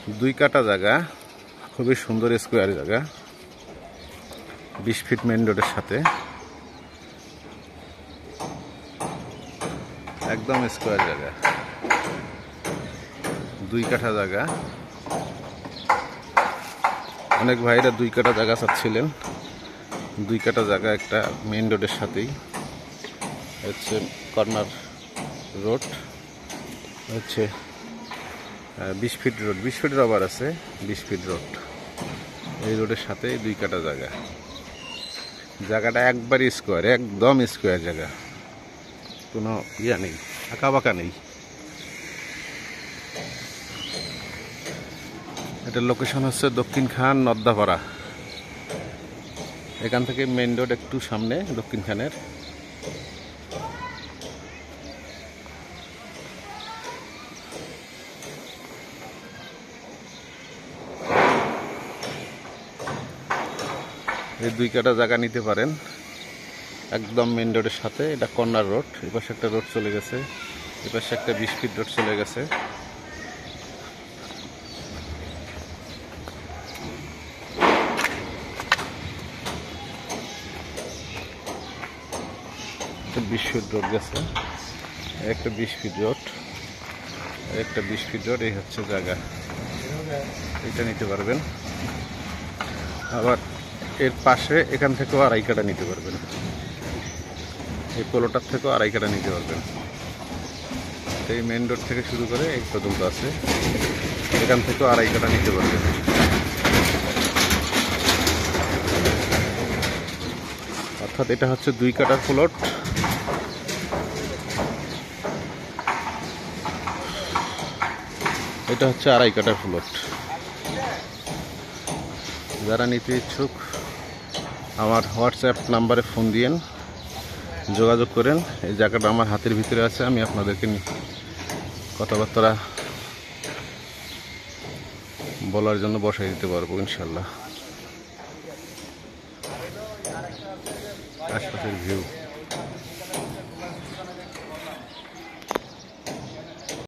2 কাটা জায়গা, খুবই সুন্দর স্কোয়ার জায়গা, 20 ফিট মেইন রোডের সাথে, একদম স্কোয়ার জায়গা, 2 কাঠা জায়গা। অনেক ভাইরা 2 কাঠা জায়গা চাচ্ছিলেন। 2 কাঠা জায়গা একটা মেইন রোডের সাথেই, হচ্ছে কর্নার রোড, হচ্ছে 20 ফিট রোড, 20 ফিট রবার আছে, 20 ফিট রোড। এই রোডের সাথে 2 কাঠা জায়গা। জায়গাটা একবারই স্কোয়ার, একদম স্কোয়ার জায়গা, কোনো ইয়া নেই, আঁকা বাঁকা নেই। এটার লোকেশন হচ্ছে দক্ষিণ খান নদ্দাপাড়া। এখান থেকে মেইন রোড একটু সামনে দক্ষিণ খানের। এই 2 কাঠা জায়গা নিতে পারেন, একদম মেইন রোডের সাথে। এটা কর্নার রোড, এপাশে একটা রোড চলে গেছে, এপাশে একটা 20 ফিট রোড চলে গেছে। একটা 20 ফিট রোড গেছে, একটা 20 ফিট রোড, একটা 20 ফিট রোড। এই হচ্ছে জায়গা, এটা নিতে পারবেন। আবার এর পাশে এখান থেকেও 2.5 কাঠা নিতে পারবেন, এই পোলোটার থেকেও 2.5 কাঠা নিতে পারবেন। এই মেইন রোড থেকে শুরু করে এই পর্যন্ত আছে, এখান থেকেও 2.5 কাঠা নিতে পারবেন। অর্থাৎ এটা হচ্ছে 2 কাঠার প্লট। এটা হচ্ছে 2.5 কাঠার প্লট। যারা নিতে ইচ্ছুক আমার হোয়াটসঅ্যাপ নাম্বারে ফোন দিয়েন, যোগাযোগ করেন। এই জায়গাটা আমার হাতের ভিতরে আছে, আমি আপনাদেরকে কথাবার্তা বলার জন্য বসাই দিতে পারবো ইনশাল্লাহ। আশপাশের ভিউ।